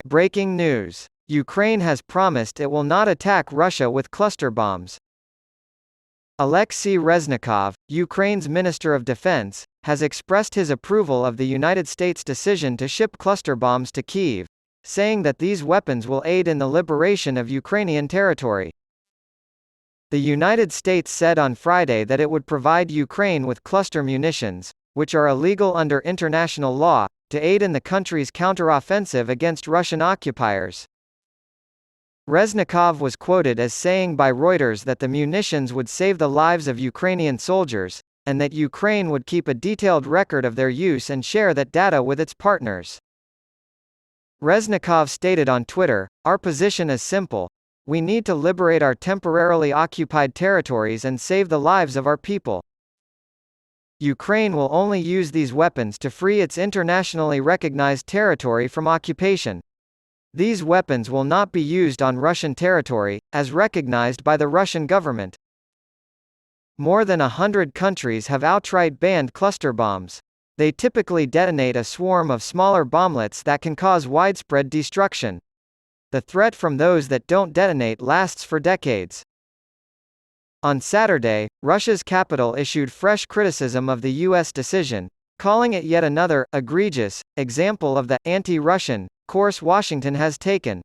Breaking news. Ukraine has promised it will not attack Russia with cluster bombs. Alexei Reznikov, Ukraine's Minister of Defense, has expressed his approval of the United States' decision to ship cluster bombs to Kyiv, saying that these weapons will aid in the liberation of Ukrainian territory. The United States said on Friday that it would provide Ukraine with cluster munitions, which are illegal under international law, to aid in the country's counteroffensive against Russian occupiers. Reznikov was quoted as saying by Reuters that the munitions would save the lives of Ukrainian soldiers, and that Ukraine would keep a detailed record of their use and share that data with its partners. Reznikov stated on Twitter, "Our position is simple. We need to liberate our temporarily occupied territories and save the lives of our people. Ukraine will only use these weapons to free its internationally recognized territory from occupation. These weapons will not be used on Russian territory, as recognized by the Russian government." More than 100 countries have outright banned cluster bombs. They typically detonate a swarm of smaller bomblets that can cause widespread destruction. The threat from those that don't detonate lasts for decades. On Saturday, Russia's capital issued fresh criticism of the U.S. decision, calling it yet another egregious example of the anti-Russian course Washington has taken.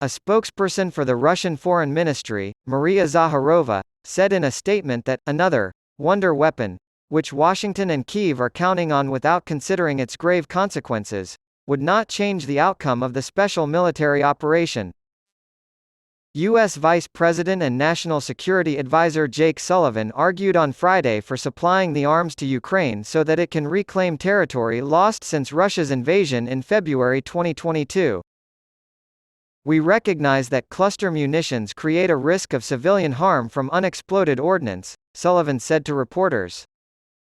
A spokesperson for the Russian Foreign Ministry, Maria Zakharova, said in a statement that another wonder weapon, which Washington and Kyiv are counting on without considering its grave consequences, would not change the outcome of the special military operation. U.S. Vice President and National Security Advisor Jake Sullivan argued on Friday for supplying the arms to Ukraine so that it can reclaim territory lost since Russia's invasion in February 2022. "We recognize that cluster munitions create a risk of civilian harm from unexploded ordnance," Sullivan said to reporters.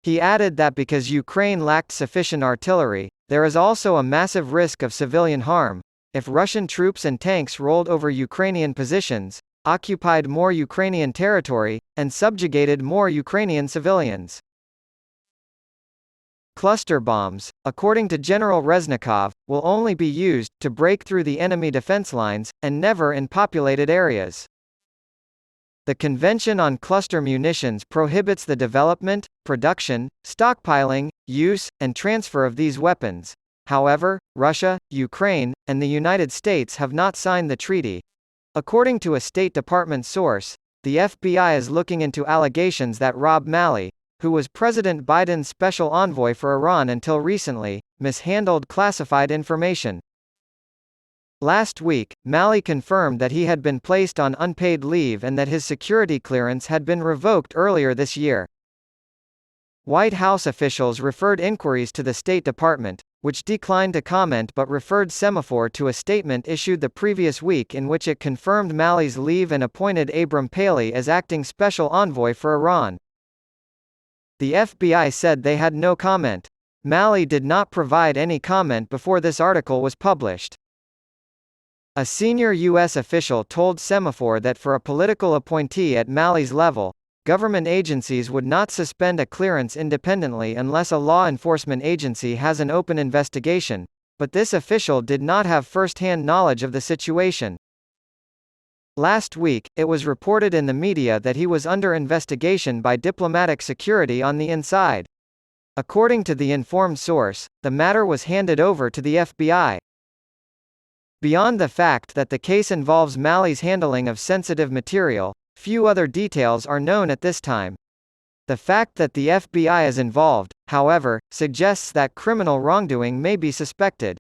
He added that because Ukraine lacked sufficient artillery, there is also a massive risk of civilian harm if Russian troops and tanks rolled over Ukrainian positions, occupied more Ukrainian territory, and subjugated more Ukrainian civilians. Cluster bombs, according to General Reznikov, will only be used to break through the enemy defense lines, and never in populated areas. The Convention on Cluster Munitions prohibits the development, production, stockpiling, use, and transfer of these weapons. However, Russia, Ukraine, and the United States have not signed the treaty. According to a State Department source, the FBI is looking into allegations that Rob Malley, who was President Biden's special envoy for Iran until recently, mishandled classified information. Last week, Malley confirmed that he had been placed on unpaid leave and that his security clearance had been revoked earlier this year. White House officials referred inquiries to the State Department, which declined to comment but referred Semaphore to a statement issued the previous week in which it confirmed Malley's leave and appointed Abram Paley as acting special envoy for Iran. The FBI said they had no comment. Malley did not provide any comment before this article was published. A senior U.S. official told Semaphore that for a political appointee at Malley's level, government agencies would not suspend a clearance independently unless a law enforcement agency has an open investigation, but this official did not have first-hand knowledge of the situation. Last week, it was reported in the media that he was under investigation by diplomatic security on the inside. According to the informed source, the matter was handed over to the FBI. Beyond the fact that the case involves Malley's handling of sensitive material, few other details are known at this time. The fact that the FBI is involved, however, suggests that criminal wrongdoing may be suspected.